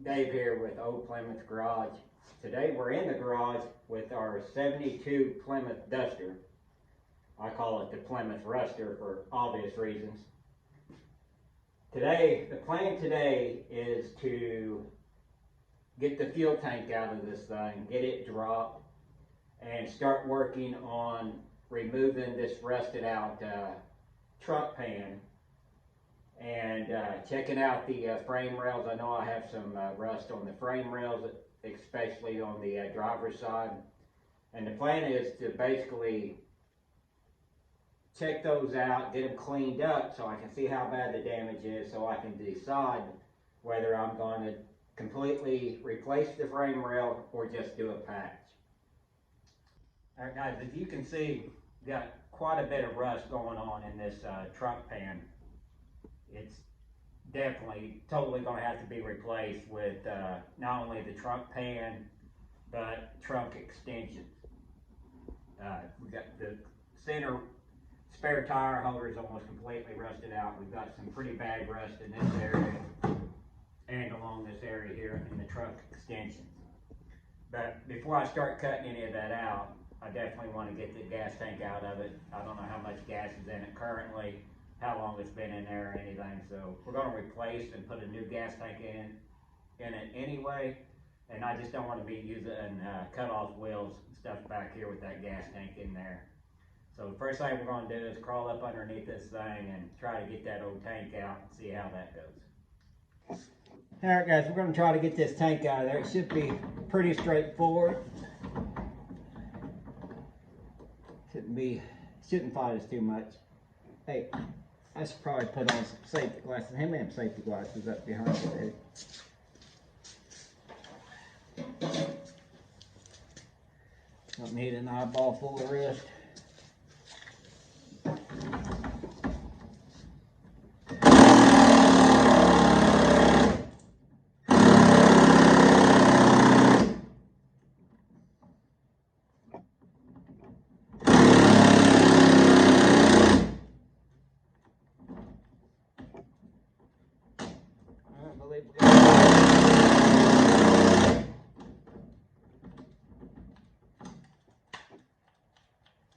Dave here with Old Plymouth Garage. Today we're in the garage with our 72 Plymouth Duster. I call it the Plymouth Ruster for obvious reasons. Today, the plan today is to get the fuel tank out of this thing, get it dropped, and start working on removing this rusted out truck pan and checking out the frame rails. I know I have some rust on the frame rails, especially on the driver's side. And the plan is to basically check those out, get them cleaned up so I can see how bad the damage is, so I can decide whether I'm going to completely replace the frame rail or just do a patch. Alright guys, as you can see, got quite a bit of rust going on in this truck pan. It's definitely totally going to have to be replaced with not only the trunk pan but trunk extensions. We got the center spare tire holder is almost completely rusted out. We've got some pretty bad rust in this area and along this area here in the trunk extensions. But before I start cutting any of that out, I definitely want to get the gas tank out of it. I don't know how much gas is in it currently, how long it's been in there or anything. So we're going to replace and put a new gas tank in it anyway. And I just don't want to be using cut off wheels and stuff back here with that gas tank in there. So the first thing we're going to do is crawl up underneath this thing and try to get that old tank out and see how that goes. Alright guys, we're going to try to get this tank out of there. It should be pretty straightforward. Shouldn't fight us too much. Hey, I should probably put on some safety glasses. How many safety glasses up behind you, Dave? Don't need an eyeball full of rust.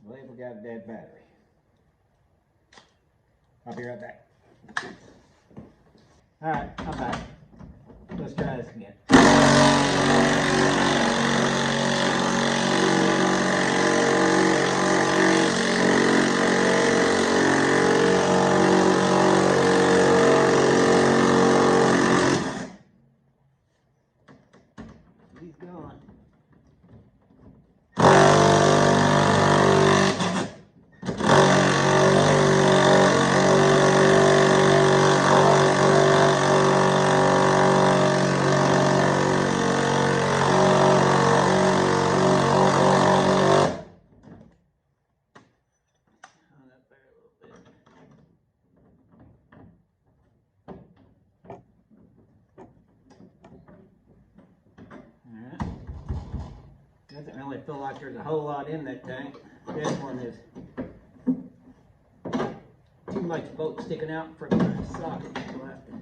I believe we got a dead battery. I'll be right back. Alright, I'm back. Let's try this again. He's gone. Doesn't really feel like there's a whole lot in that tank. This one is too much bolt sticking out from the socket. We'll have to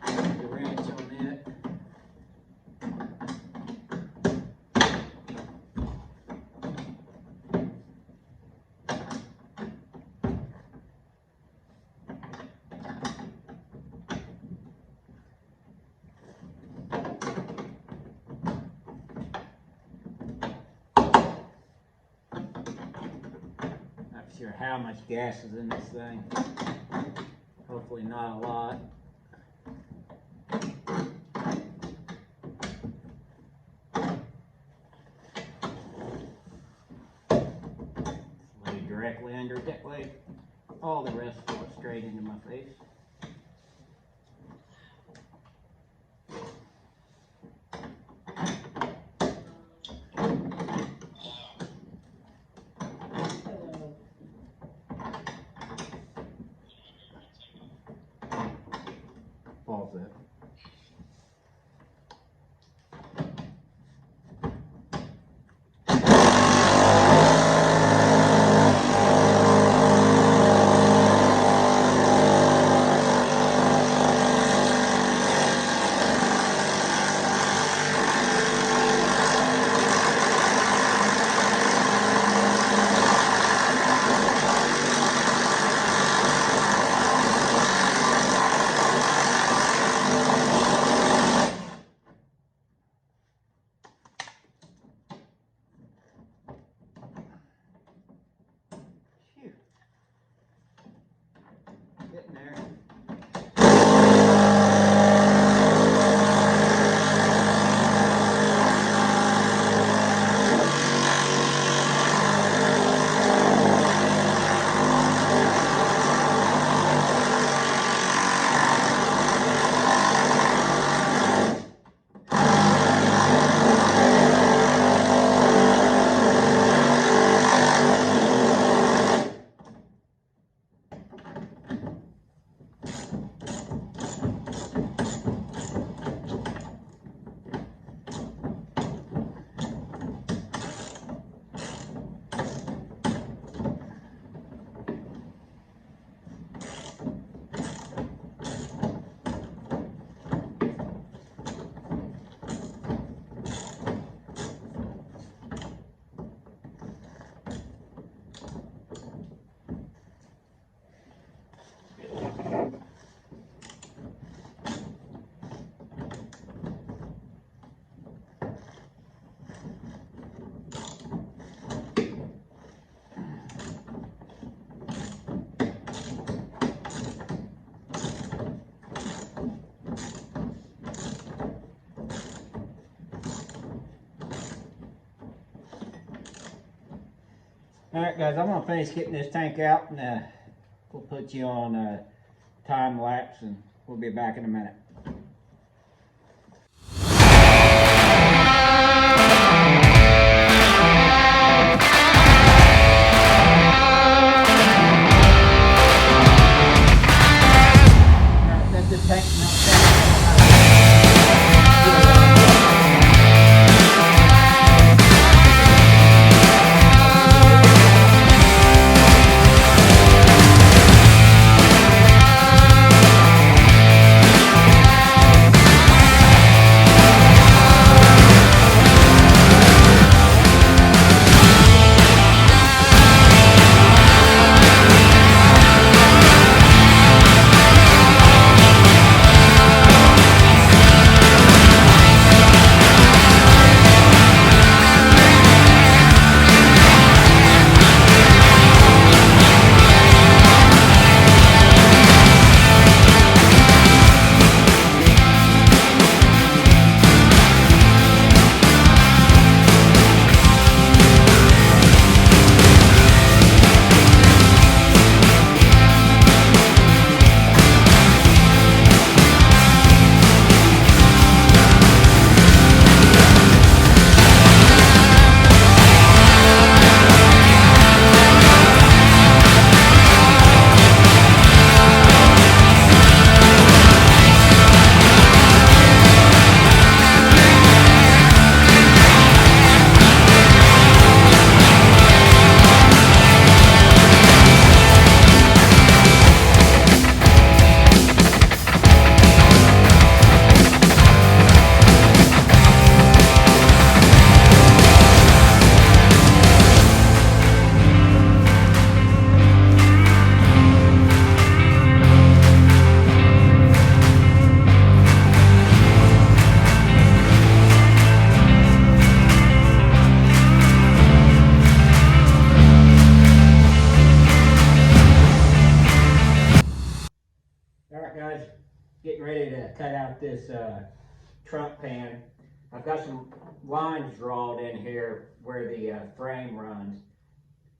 put the wrench on it. Sure how much gas is in this thing. Hopefully not a lot. Lay directly under it that way. All the rest falls straight into my face. Pause it. Alright guys, I'm gonna finish getting this tank out, and we'll put you on time lapse, and we'll be back in a minute. Alright, let the tank melt down. Alright guys, getting ready to cut out this trunk pan. I've got some lines drawn in here where the frame runs,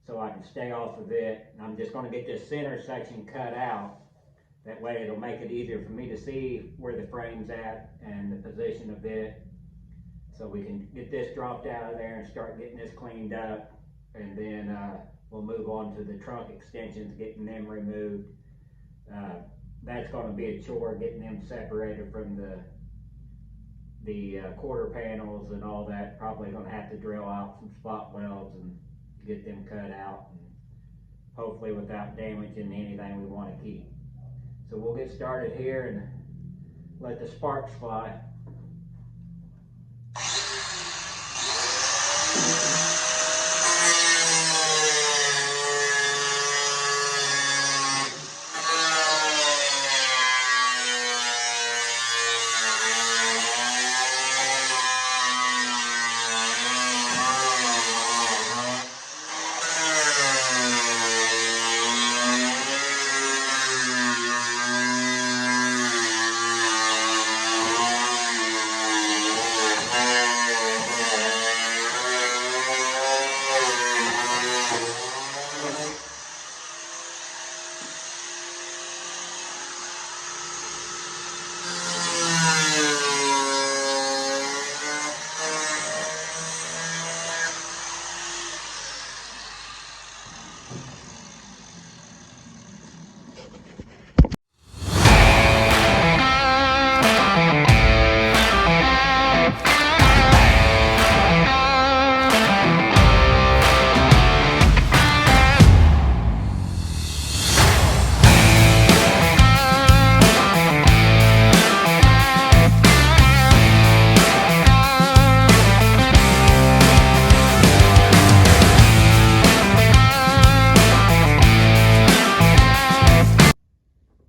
so I can stay off of it. And I'm just going to get this center section cut out. That way it'll make it easier for me to see where the frame's at and the position of it. So we can get this dropped out of there and start getting this cleaned up. And then we'll move on to the trunk extensions, getting them removed. That's going to be a chore, getting them separated from the quarter panels and all that. Probably going to have to drill out some spot welds and get them cut out, and hopefully without damaging anything we want to keep. So we'll get started here and let the sparks fly.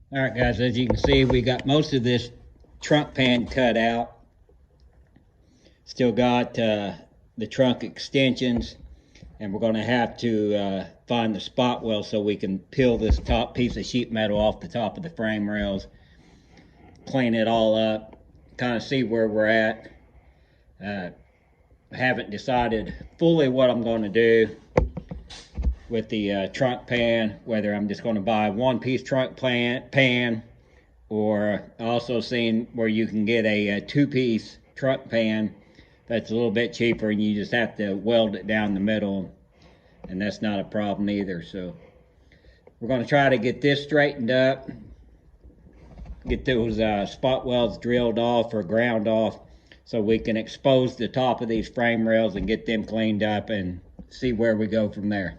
Alright guys, as you can see, we got most of this trunk pan cut out. Still got the trunk extensions, and we're going to have to find the spot weld so we can peel this top piece of sheet metal off the top of the frame rails, clean it all up, kind of see where we're at. I haven't decided fully what I'm going to do. with the trunk pan, whether I'm just going to buy one-piece trunk pan, or also seen where you can get a two-piece trunk pan that's a little bit cheaper, and you just have to weld it down the middle, and that's not a problem either. So we're going to try to get this straightened up, get those spot welds drilled off or ground off, so we can expose the top of these frame rails and get them cleaned up and see where we go from there.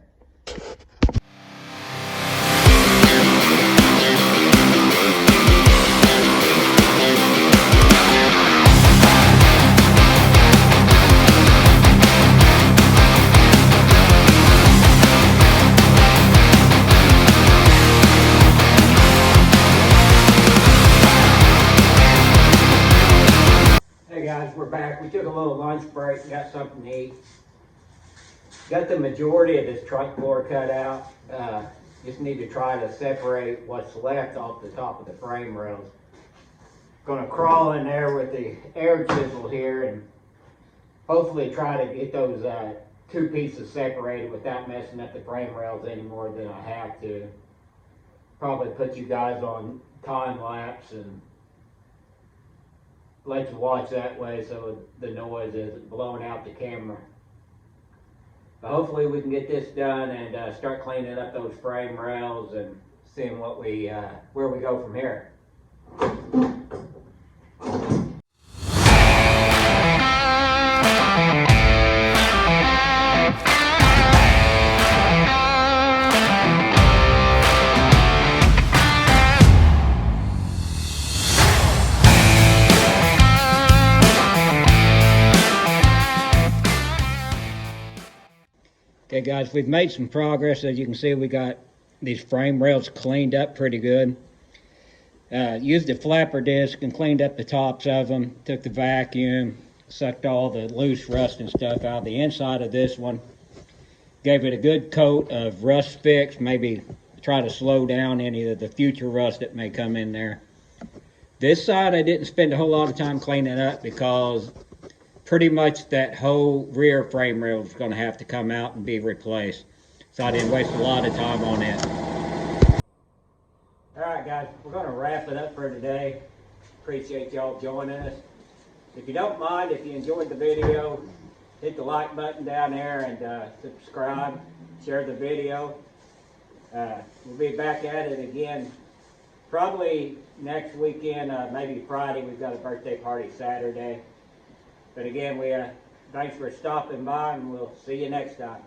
Hey guys, we're back. We took a little lunch break and got something to eat. Got the majority of this trunk floor cut out. Just need to try to separate what's left off the top of the frame rails. Gonna crawl in there with the air chisel here and hopefully try to get those two pieces separated without messing up the frame rails any more than I have to. Probably put you guys on time lapse and let you watch that way so the noise isn't blowing out the camera. But hopefully we can get this done and start cleaning up those frame rails and seeing what where we go from here. Okay guys, we've made some progress. As you can see, we got these frame rails cleaned up pretty good. Used a flapper disc and cleaned up the tops of them. Took the vacuum, sucked all the loose rust and stuff out of the inside of this one. Gave it a good coat of rust fix, maybe try to slow down any of the future rust that may come in there. This side I didn't spend a whole lot of time cleaning up because pretty much that whole rear frame rail is going to have to come out and be replaced. So I didn't waste a lot of time on it. Alright guys, we're going to wrap it up for today. Appreciate y'all joining us. If you don't mind, if you enjoyed the video, hit the like button down there and subscribe, share the video. We'll be back at it again probably next weekend, maybe Friday. We've got a birthday party Saturday. But again, thanks for stopping by, and we'll see you next time.